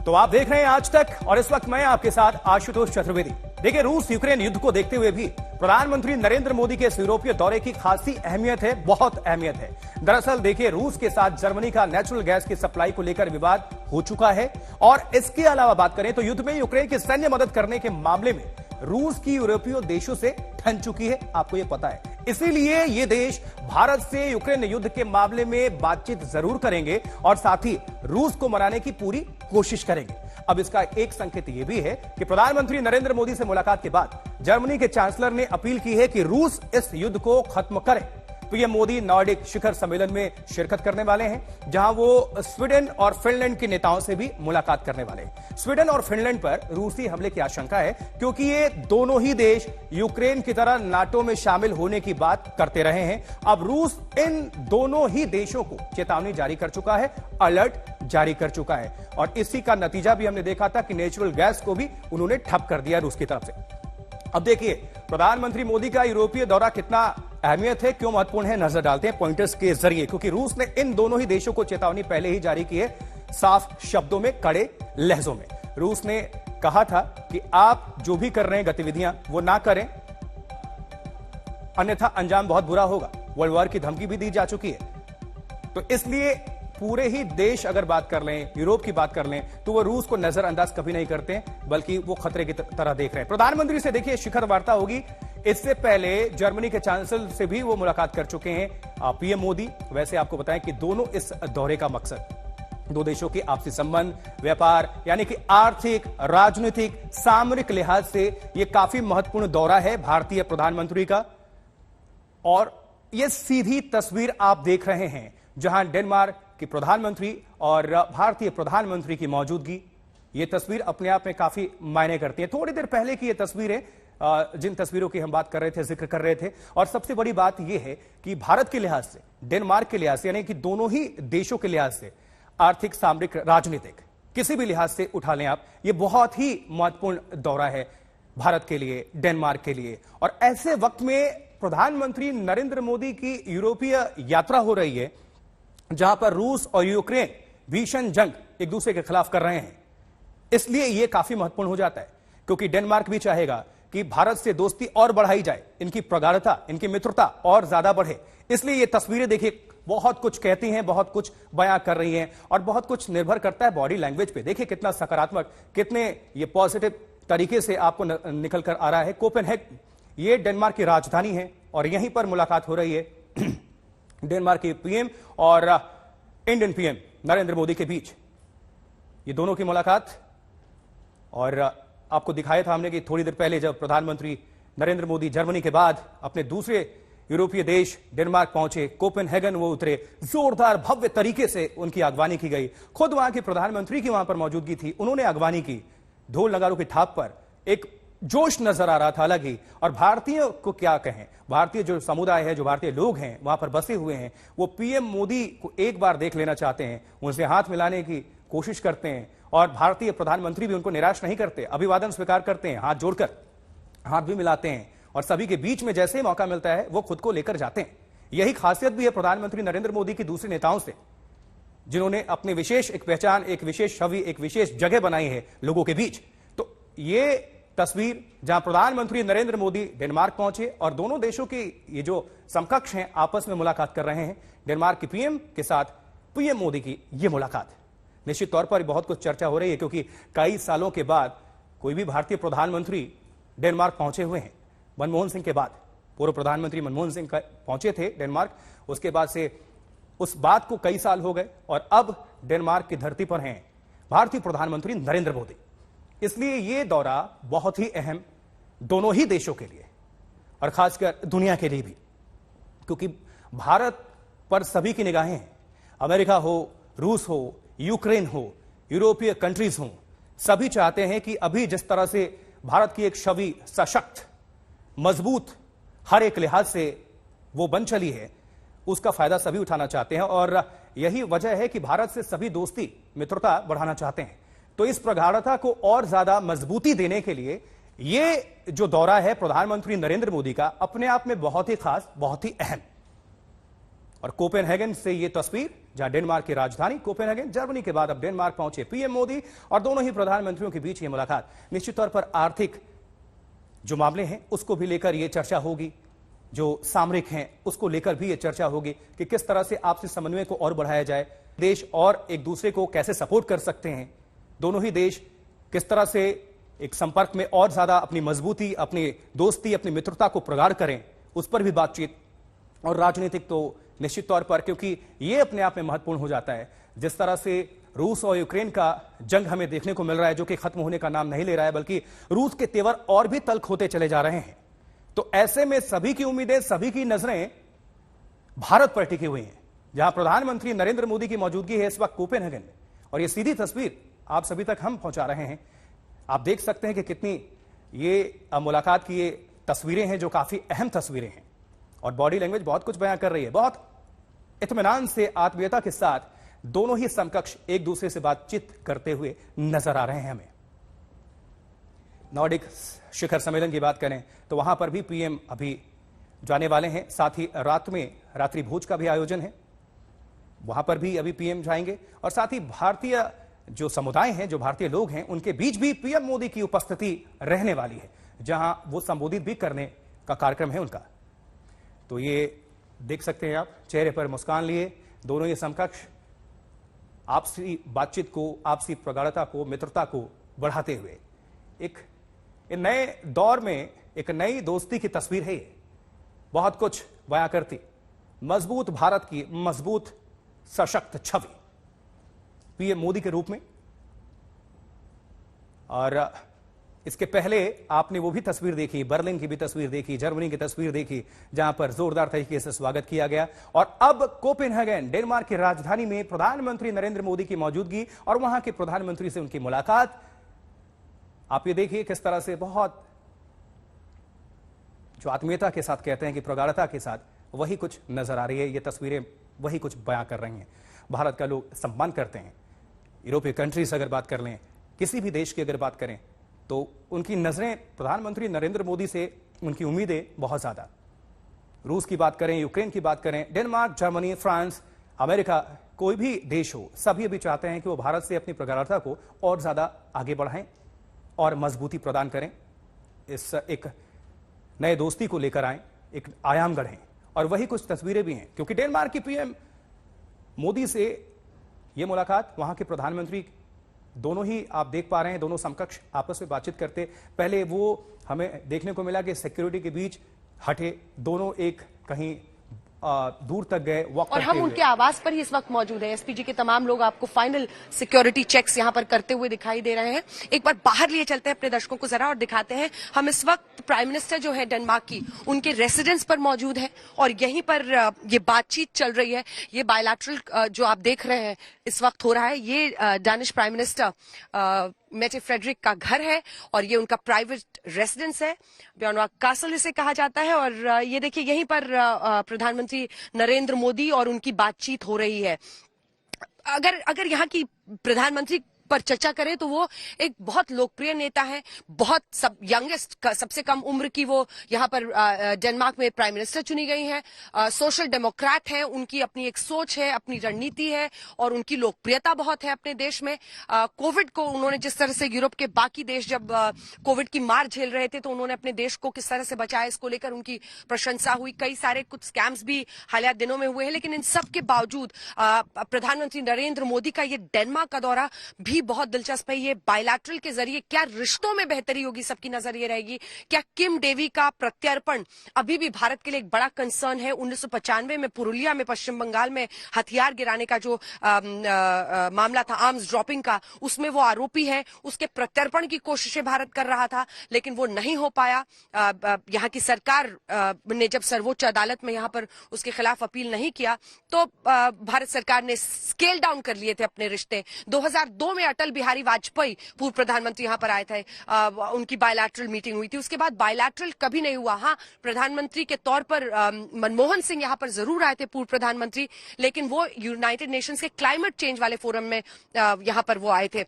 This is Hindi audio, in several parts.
तो आप देख रहे हैं आज तक और इस वक्त मैं आपके साथ आशुतोष चतुर्वेदी। देखिए, रूस यूक्रेन युद्ध को देखते हुए भी प्रधानमंत्री नरेंद्र मोदी के इस यूरोपीय दौरे की खासी अहमियत है, बहुत अहमियत है। दरअसल देखिए, रूस के साथ जर्मनी का नेचुरल गैस की सप्लाई को लेकर विवाद हो चुका है और इसके अलावा बात करें तो युद्ध में यूक्रेन की सैन्य मदद करने के मामले में रूस की यूरोपीय देशों से ठन चुकी है, आपको यह पता है। इसीलिए ये देश भारत से यूक्रेन युद्ध के मामले में बातचीत जरूर करेंगे और साथ ही रूस को मनाने की पूरी कोशिश करेंगे। अब इसका एक संकेत यह भी है कि प्रधानमंत्री नरेंद्र मोदी से मुलाकात के बाद जर्मनी के चांसलर ने अपील की है कि रूस इस युद्ध को खत्म करे। पीएम मोदी नॉर्डिक शिखर सम्मेलन में शिरकत करने वाले हैं, जहां वो स्वीडन और फिनलैंड के नेताओं से भी मुलाकात करने वाले हैं। स्वीडन और फिनलैंड पर रूसी हमले की आशंका है, क्योंकि ये दोनों ही देश यूक्रेन की तरह नाटो में शामिल होने की बात करते रहे हैं। अब रूस इन दोनों ही देशों को चेतावनी जारी कर चुका है, अलर्ट जारी कर चुका है और इसी का नतीजा भी हमने देखा था कि नेचुरल गैस को भी उन्होंने ठप कर दिया रूस की तरफ से। अब देखिए, प्रधानमंत्री मोदी का यूरोपीय दौरा कितना अहमियत है, क्यों महत्वपूर्ण है, नजर डालते हैं पॉइंटर्स के जरिए। क्योंकि रूस ने इन दोनों ही देशों को चेतावनी पहले ही जारी की है, साफ शब्दों में, कड़े लहजों में। रूस ने कहा था कि आप जो भी कर रहे हैं गतिविधियां वो ना करें, अन्यथा अंजाम बहुत बुरा होगा। वर्ल्ड वॉर की धमकी भी दी जा चुकी है। तो इसलिए पूरे ही देश अगर बात कर लें, यूरोप की बात कर लें, तो वो रूस को नजरअंदाज कभी नहीं करते, बल्कि वो खतरे की तरह देख रहे हैं। प्रधानमंत्री से देखिए शिखर वार्ता होगी। इससे पहले जर्मनी के चांसलर से भी वो मुलाकात कर चुके हैं पीएम मोदी। वैसे आपको बताएं कि दोनों इस दौरे का मकसद दो देशों के आपसी संबंध, व्यापार, यानी कि आर्थिक, राजनीतिक, सामरिक लिहाज से यह काफी महत्वपूर्ण दौरा है भारतीय प्रधानमंत्री का। और यह सीधी तस्वीर आप देख रहे हैं, जहां डेनमार्क की प्रधानमंत्री और भारतीय प्रधानमंत्री की मौजूदगी, यह तस्वीर अपने आप में काफी मायने करती है। थोड़ी देर पहले की यह तस्वीरें, जिन तस्वीरों की हम बात कर रहे थे, जिक्र कर रहे थे, और सबसे बड़ी बात यह है कि भारत के लिहाज से, डेनमार्क के लिहाज से, यानी कि दोनों ही देशों के लिहाज से, आर्थिक, सामरिक, राजनीतिक, किसी भी लिहाज से उठा लें आप, यह बहुत ही महत्वपूर्ण दौरा है भारत के लिए, डेनमार्क के लिए। और ऐसे वक्त में प्रधानमंत्री नरेंद्र मोदी की यूरोपीय यात्रा हो रही है, जहां पर रूस और यूक्रेन भीषण जंग एक दूसरे के खिलाफ कर रहे हैं। इसलिए यह काफी महत्वपूर्ण हो जाता है, क्योंकि डेनमार्क भी चाहेगा कि भारत से दोस्ती और बढ़ाई जाए, इनकी प्रगाढ़ता, इनकी मित्रता और ज्यादा बढ़े। इसलिए ये तस्वीरें देखिए बहुत कुछ कहती हैं, बहुत कुछ बयां कर रही हैं और बहुत कुछ निर्भर करता है बॉडी लैंग्वेज पे। देखिए कितना सकारात्मक, कितने ये पॉजिटिव तरीके से आपको निकल कर आ रहा है। कोपेनहेगन, ये डेनमार्क की राजधानी है और यहीं पर मुलाकात हो रही है डेनमार्क के पीएम और इंडियन पीएम नरेंद्र मोदी के बीच, ये दोनों की मुलाकात। और आपको दिखाया था हमने कि थोड़ी देर पहले जब प्रधानमंत्री नरेंद्र मोदी जर्मनी के बाद अपने दूसरे यूरोपीय देश डेनमार्क पहुंचे, कोपेनहेगन वो उतरे, जोरदार भव्य तरीके से उनकी अगवानी की गई। खुद वहां के प्रधानमंत्री की वहां पर मौजूदगी थी, उन्होंने अगवानी की। ढोल नगारों की थाप पर एक जोश नजर आ रहा था अलग ही। और भारतीयों को क्या कहें, भारतीय जो समुदाय है, जो भारतीय लोग हैं वहां पर बसे हुए हैं, वो पीएम मोदी को एक बार देख लेना चाहते हैं, उनसे हाथ मिलाने की कोशिश करते हैं। और भारतीय प्रधानमंत्री भी उनको निराश नहीं करते, अभिवादन स्वीकार करते हैं, हाथ जोड़कर हाथ भी मिलाते हैं और सभी के बीच में जैसे ही मौका मिलता है वो खुद को लेकर जाते हैं। यही खासियत भी है प्रधानमंत्री नरेंद्र मोदी की दूसरे नेताओं से, जिन्होंने अपनी विशेष एक पहचान, एक विशेष छवि, एक विशेष जगह बनाई है लोगों के बीच। तो ये तस्वीर जहां प्रधानमंत्री नरेंद्र मोदी डेनमार्क पहुंचे और दोनों देशों के ये जो समकक्ष हैं आपस में मुलाकात कर रहे हैं, डेनमार्क के पीएम के साथ पीएम मोदी की ये मुलाकात, निश्चित तौर पर बहुत कुछ चर्चा हो रही है, क्योंकि कई सालों के बाद कोई भी भारतीय प्रधानमंत्री डेनमार्क पहुंचे हुए हैं। मनमोहन सिंह के बाद पूर्व प्रधानमंत्री मनमोहन सिंह पहुंचे थे डेनमार्क, उसके बाद से उस बात को कई साल हो गए और अब डेनमार्क की धरती पर हैं भारतीय प्रधानमंत्री नरेंद्र मोदी। इसलिए यह दौरा बहुत ही अहम दोनों ही देशों के लिए और खासकर दुनिया के लिए भी, क्योंकि भारत पर सभी की निगाहें हैं। अमेरिका हो, रूस हो, यूक्रेन हो, यूरोपीय कंट्रीज हो, सभी चाहते हैं कि अभी जिस तरह से भारत की एक छवि सशक्त, मजबूत, हर एक लिहाज से वो बन चली है, उसका फायदा सभी उठाना चाहते हैं। और यही वजह है कि भारत से सभी दोस्ती, मित्रता बढ़ाना चाहते हैं। तो इस प्रगाढ़ता को और ज्यादा मजबूती देने के लिए ये जो दौरा है प्रधानमंत्री नरेंद्र मोदी का, अपने आप में बहुत ही खास, बहुत ही अहम। और कोपेनहेगन से ये तस्वीर, जहां डेनमार्क की राजधानी कोपेनहेगन, जर्मनी के बाद अब डेनमार्क पहुंचे पीएम मोदी और दोनों ही प्रधानमंत्रियों के बीच ये मुलाकात। निश्चित तौर पर आर्थिक जो मामले हैं उसको भी लेकर ये चर्चा होगी, जो सामरिक हैं उसको लेकर भी ये चर्चा होगी कि किस तरह से आपसी समन्वय को और बढ़ाया जाए, देश और एक दूसरे को कैसे सपोर्ट कर सकते हैं, दोनों ही देश किस तरह से एक संपर्क में और ज्यादा अपनी मजबूती, अपनी दोस्ती, अपनी मित्रता को प्रगाढ़ करें, उस पर भी बातचीत। और राजनीतिक तो निश्चित तौर पर, क्योंकि यह अपने आप में महत्वपूर्ण हो जाता है। जिस तरह से रूस और यूक्रेन का जंग हमें देखने को मिल रहा है, जो कि खत्म होने का नाम नहीं ले रहा है, बल्कि रूस के तेवर और भी तल्ख होते चले जा रहे हैं, तो ऐसे में सभी की उम्मीदें, सभी की नजरें भारत पर टिकी हुई हैं, जहां प्रधानमंत्री नरेंद्र मोदी की मौजूदगी है इस वक्त कोपेनहेगन में। और यह सीधी तस्वीर आप सभी तक हम पहुंचा रहे हैं। आप देख सकते हैं कि कितनी ये मुलाकात की ये तस्वीरें हैं, जो काफी अहम तस्वीरें हैं, और बॉडी लैंग्वेज बहुत कुछ बयां कर रही है। बहुत इत्मीनान से, आत्मीयता के साथ दोनों ही समकक्ष एक दूसरे से बातचीत करते हुए नजर आ रहे हैं हमें। नॉर्डिक शिखर सम्मेलन की बात करें तो वहां पर भी पीएम अभी जाने वाले हैं। साथ ही रात में रात्रि भोज का भी आयोजन है, वहां पर भी अभी पीएम जाएंगे। और साथ ही भारतीय जो समुदाय हैं, जो भारतीय लोग हैं, उनके बीच भी पीएम मोदी की उपस्थिति रहने वाली है, जहां वो संबोधित भी करने का कार्यक्रम है उनका। तो ये देख सकते हैं आप, चेहरे पर मुस्कान लिए दोनों ये समकक्ष आपसी बातचीत को, आपसी प्रगाढ़ता को, मित्रता को बढ़ाते हुए एक नए दौर में एक नई दोस्ती की तस्वीर है। ये बहुत कुछ बयां करती, मजबूत भारत की मजबूत सशक्त छवि पीएम मोदी के रूप में। और इसके पहले आपने वो भी तस्वीर देखी, बर्लिन की भी तस्वीर देखी, जर्मनी की तस्वीर देखी, जहां पर जोरदार तरीके से स्वागत किया गया। और अब कोपेनहेगन, डेनमार्क की राजधानी में प्रधानमंत्री नरेंद्र मोदी की मौजूदगी और वहां के प्रधानमंत्री से उनकी मुलाकात। आप ये देखिए किस तरह से बहुत जो आत्मीयता के साथ कहते हैं कि प्रगाढ़ता के साथ, वही कुछ नजर आ रही है। ये तस्वीरें वही कुछ बयां कर रही हैं। भारत का लोग सम्मान करते हैं। यूरोपीय कंट्रीज अगर बात कर लें, किसी भी देश की अगर बात करें, तो उनकी नजरें प्रधानमंत्री नरेंद्र मोदी से, उनकी उम्मीदें बहुत ज्यादा। रूस की बात करें, यूक्रेन की बात करें, डेनमार्क, जर्मनी, फ्रांस, अमेरिका, कोई भी देश हो, सभी अभी चाहते हैं कि वो भारत से अपनी प्रगाढ़ता को और ज्यादा आगे बढ़ाएं और मजबूती प्रदान करें, इस एक नए दोस्ती को लेकर आए, एक आयाम गढ़ें। और वही कुछ तस्वीरें भी हैं, क्योंकि डेनमार्क की पीएम मोदी से यह मुलाकात, वहां के प्रधानमंत्री दोनों ही आप देख पा रहे हैं, दोनों समकक्ष आपस में बातचीत करते। पहले वो हमें देखने को मिला कि सिक्योरिटी के बीच हटे, दोनों एक कहीं दूर तक गए, वॉक और हम उनके आवास पर ही इस वक्त मौजूद हैं। एसपीजी के तमाम लोग आपको फाइनल सिक्योरिटी चेक्स यहां पर करते हुए दिखाई दे रहे हैं। एक बार बाहर लिए चलते हैं अपने दर्शकों को जरा और दिखाते हैं। हम इस वक्त प्राइम मिनिस्टर जो है डेनमार्क की, उनके रेसिडेंस पर मौजूद है और यहीं पर ये बातचीत चल रही है। ये बायलैटरल जो आप देख रहे हैं इस वक्त हो रहा है, ये डैनिश प्राइम मिनिस्टर मेटे फ्रेडरिक का घर है और ये उनका प्राइवेट रेसिडेंस है, ब्योनवाक कासल इसे कहा जाता है। और ये देखिए यहीं पर प्रधानमंत्री नरेंद्र मोदी और उनकी बातचीत हो रही है। अगर यहाँ की प्रधानमंत्री पर चर्चा करें तो वो एक बहुत लोकप्रिय नेता है, बहुत यंगेस्ट, सबसे कम उम्र की वो यहाँ पर डेनमार्क में प्राइम मिनिस्टर चुनी गई हैं। सोशल डेमोक्रेट हैं, उनकी अपनी एक सोच है, अपनी रणनीति है और उनकी लोकप्रियता बहुत है अपने देश में। कोविड को उन्होंने जिस तरह से, यूरोप के बाकी देश जब कोविड की मार झेल रहे थे तो उन्होंने अपने देश को किस तरह से बचाया, इसको लेकर उनकी प्रशंसा हुई। कई सारे कुछ स्कैम्स भी हालिया दिनों में हुए हैं, लेकिन इन सब के बावजूद प्रधानमंत्री नरेंद्र मोदी का ये डेनमार्क का दौरा भी बहुत दिलचस्प है। ये बायलैटरल के जरिए क्या रिश्तों में बेहतरी होगी, सबकी नजर ये रहेगी। क्या किम डेवी का प्रत्यर्पण अभी भी भारत के लिए एक बड़ा कंसर्न है? 1995 में पुरुलिया में, पश्चिम बंगाल में हथियार गिराने का जो मामला था, आर्म्स ड्रॉपिंग का, उसमें वो आरोपी है। उसके प्रत्यर्पण की कोशिशें भारत कर रहा था, लेकिन वो नहीं हो पाया। यहाँ की सरकार ने जब सर्वोच्च अदालत में यहाँ पर उसके खिलाफ अपील नहीं किया तो भारत सरकार ने स्केल डाउन कर लिए थे अपने रिश्ते। 2002 में अटल बिहारी वाजपेयी पूर्व प्रधानमंत्री यहां पर आए थे, उनकी बायलैटरल मीटिंग हुई थी। उसके बाद बायलैटरल कभी नहीं हुआ। हाँ, प्रधानमंत्री के तौर पर मनमोहन सिंह यहां पर जरूर आए थे, पूर्व प्रधानमंत्री, लेकिन वो यूनाइटेड नेशंस के क्लाइमेट चेंज वाले फोरम में यहां पर वो आए थे।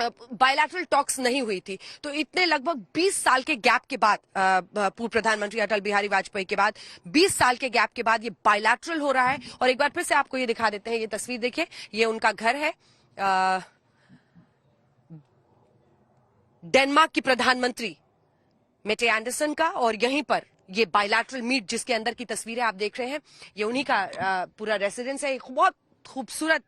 बायलैटरल टॉक्स नहीं हुई थी। तो इतने लगभग 20 साल के गैप के बाद, पूर्व प्रधानमंत्री अटल बिहारी वाजपेयी के बाद 20 साल के गैप के बाद ये बायलैटरल हो रहा है। और एक बार फिर से आपको ये दिखा देते हैं, ये तस्वीर देखिए, ये उनका घर है, डेनमार्क की प्रधानमंत्री मेटे एंडरसन का, और यहीं पर ये बायलैटरल मीट जिसके अंदर की तस्वीरें आप देख रहे हैं, ये उन्हीं का पूरा रेसिडेंस है। बहुत खूबसूरत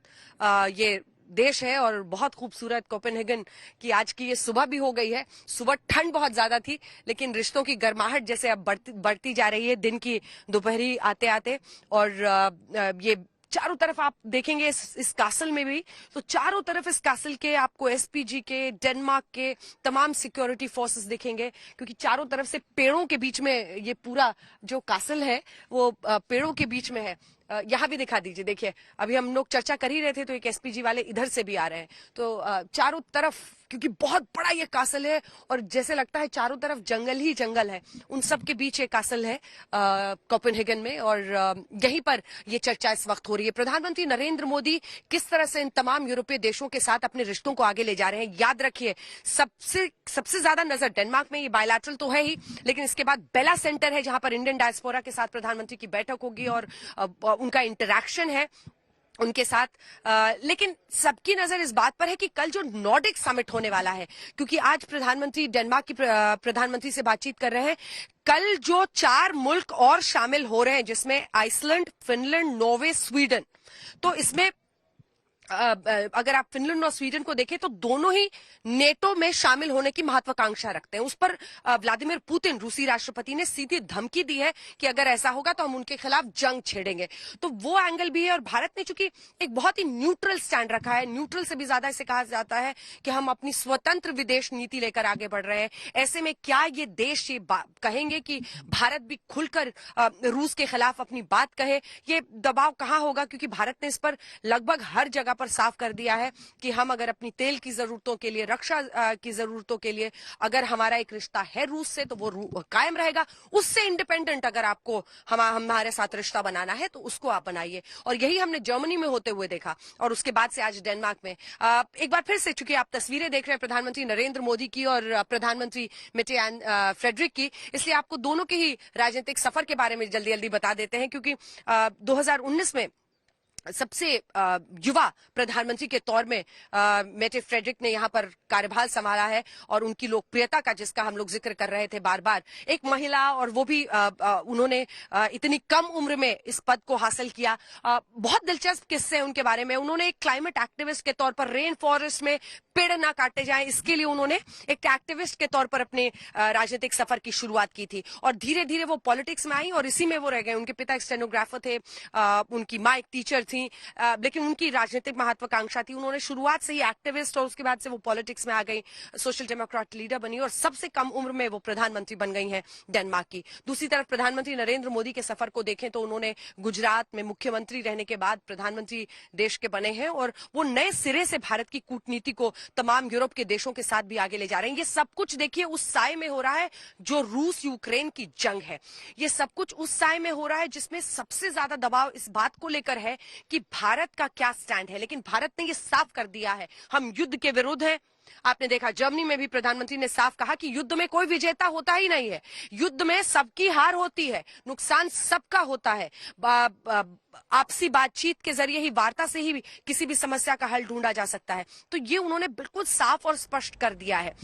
ये देश है और बहुत खूबसूरत कोपेनहेगन की आज की ये सुबह भी हो गई है। सुबह ठंड बहुत ज्यादा थी, लेकिन रिश्तों की गर्माहट जैसे अब बढ़ती जा रही है दिन की दोपहरी आते आते। और ये चारों तरफ आप देखेंगे इस कासल में भी, तो चारों तरफ इस कासल के आपको एसपीजी के, डेनमार्क के तमाम सिक्योरिटी फोर्सेस दिखेंगे, क्योंकि चारों तरफ से पेड़ों के बीच में ये पूरा जो कासल है वो पेड़ों के बीच में है। यहां भी दिखा दीजिए, देखिए अभी हम लोग चर्चा कर ही रहे थे तो एक एसपीजी वाले इधर से भी आ रहे हैं। तो चारों तरफ, क्योंकि बहुत बड़ा ये कासल है और जैसे लगता है चारों तरफ जंगल ही जंगल है, उन सब के बीच ये कासल है कोपेनहेगन में। और यहीं पर ये चर्चा इस वक्त हो रही है। प्रधानमंत्री नरेंद्र मोदी किस तरह से इन तमाम यूरोपीय देशों के साथ अपने रिश्तों को आगे ले जा रहे हैं। याद रखिए, सबसे ज्यादा नजर डेनमार्क में, ये बायलैटरल तो है ही, लेकिन इसके बाद बेला सेंटर है जहां पर इंडियन डायस्पोरा के साथ प्रधानमंत्री की बैठक होगी और उनका इंटरैक्शन है उनके साथ। लेकिन सबकी नजर इस बात पर है कि कल जो नॉर्डिक समिट होने वाला है, क्योंकि आज प्रधानमंत्री डेनमार्क की प्रधानमंत्री से बातचीत कर रहे हैं, कल जो 4 मुल्क और शामिल हो रहे हैं जिसमें आइसलैंड, फिनलैंड, नॉर्वे, स्वीडन, तो इसमें अगर आप फिनलैंड और स्वीडन को देखें तो दोनों ही नेटो में शामिल होने की महत्वाकांक्षा रखते हैं। उस पर व्लादिमीर पुतिन रूसी राष्ट्रपति ने सीधी धमकी दी है कि अगर ऐसा होगा तो हम उनके खिलाफ जंग छेड़ेंगे। तो वो एंगल भी है। और भारत ने चूंकि एक बहुत ही न्यूट्रल स्टैंड रखा है, न्यूट्रल से भी ज्यादा इसे कहा जाता है कि हम अपनी स्वतंत्र विदेश नीति लेकर आगे बढ़ रहे हैं। ऐसे में क्या ये देश ये कहेंगे कि भारत भी खुलकर रूस के खिलाफ अपनी बात कहे? ये दबाव कहां होगा, क्योंकि भारत ने इस पर लगभग हर जगह पर साफ कर दिया है कि हम अगर अपनी तेल की जरूरतों के लिए, रक्षा की जरूरतों के लिए, अगर हमारा एक रिश्ता है रूस से तो वो कायम रहेगा। उससे इंडिपेंडेंट अगर आपको हमारे साथ रिश्ता बनाना है तो उसको आप बनाइए। और यही हमने जर्मनी में होते हुए देखा और उसके बाद से आज डेनमार्क में। एक बार फिर से, चूंकि आप तस्वीरें देख रहे हैं प्रधानमंत्री नरेंद्र मोदी की और प्रधानमंत्री मेटे फ्रेडरिक की, इसलिए आपको दोनों के ही राजनीतिक सफर के बारे में जल्दी जल्दी बता देते हैं। क्योंकि 2019 में सबसे युवा प्रधानमंत्री के तौर में मेटे फ्रेडरिक ने यहां पर कार्यभार संभाला है और उनकी लोकप्रियता का, जिसका हम लोग जिक्र कर रहे थे बार बार, एक महिला, और वो भी उन्होंने इतनी कम उम्र में इस पद को हासिल किया। बहुत दिलचस्प किस्से हैं उनके बारे में। उन्होंने एक क्लाइमेट एक्टिविस्ट के तौर पर रेन फॉरेस्ट में पेड़ ना काटे जाएं, इसके लिए उन्होंने एक एक्टिविस्ट के तौर पर अपने राजनीतिक सफर की शुरुआत की थी और धीरे धीरे वो पॉलिटिक्स में आई और इसी में वो रह गए। उनके पिता एक स्टेनोग्राफर थे, उनकी माँ एक टीचर थी, लेकिन उनकी राजनीतिक महत्वाकांक्षा थी। उन्होंने शुरुआत से ही एक्टिविस्ट और उसके बाद से वो पॉलिटिक्स में आ गई, सोशल डेमोक्रेट लीडर बनी और सबसे कम उम्र में वो प्रधानमंत्री बन गई हैं डेनमार्क की। दूसरी तरफ प्रधानमंत्री नरेंद्र मोदी के सफर को देखें तो उन्होंने गुजरात में मुख्यमंत्री रहने के बाद प्रधानमंत्री देश के बने हैं और वो नए सिरे से भारत की कूटनीति को तमाम यूरोप के देशों के साथ भी आगे ले जा रहे हैं। ये सब कुछ देखिए उस साए में हो रहा है जो रूस यूक्रेन की जंग है। ये सब कुछ उस साए में हो रहा है जिसमें सबसे ज्यादा दबाव इस बात को लेकर है कि भारत का क्या स्टैंड है। लेकिन भारत ने ये साफ कर दिया है, हम युद्ध के विरुद्ध हैं। आपने देखा जर्मनी में भी प्रधानमंत्री ने साफ कहा कि युद्ध में कोई विजेता होता ही नहीं है, युद्ध में सबकी हार होती है, नुकसान सबका होता है। आपसी बातचीत के जरिए ही, वार्ता से ही किसी भी समस्या का हल ढूंढा जा सकता है। तो ये उन्होंने बिल्कुल साफ और स्पष्ट कर दिया है।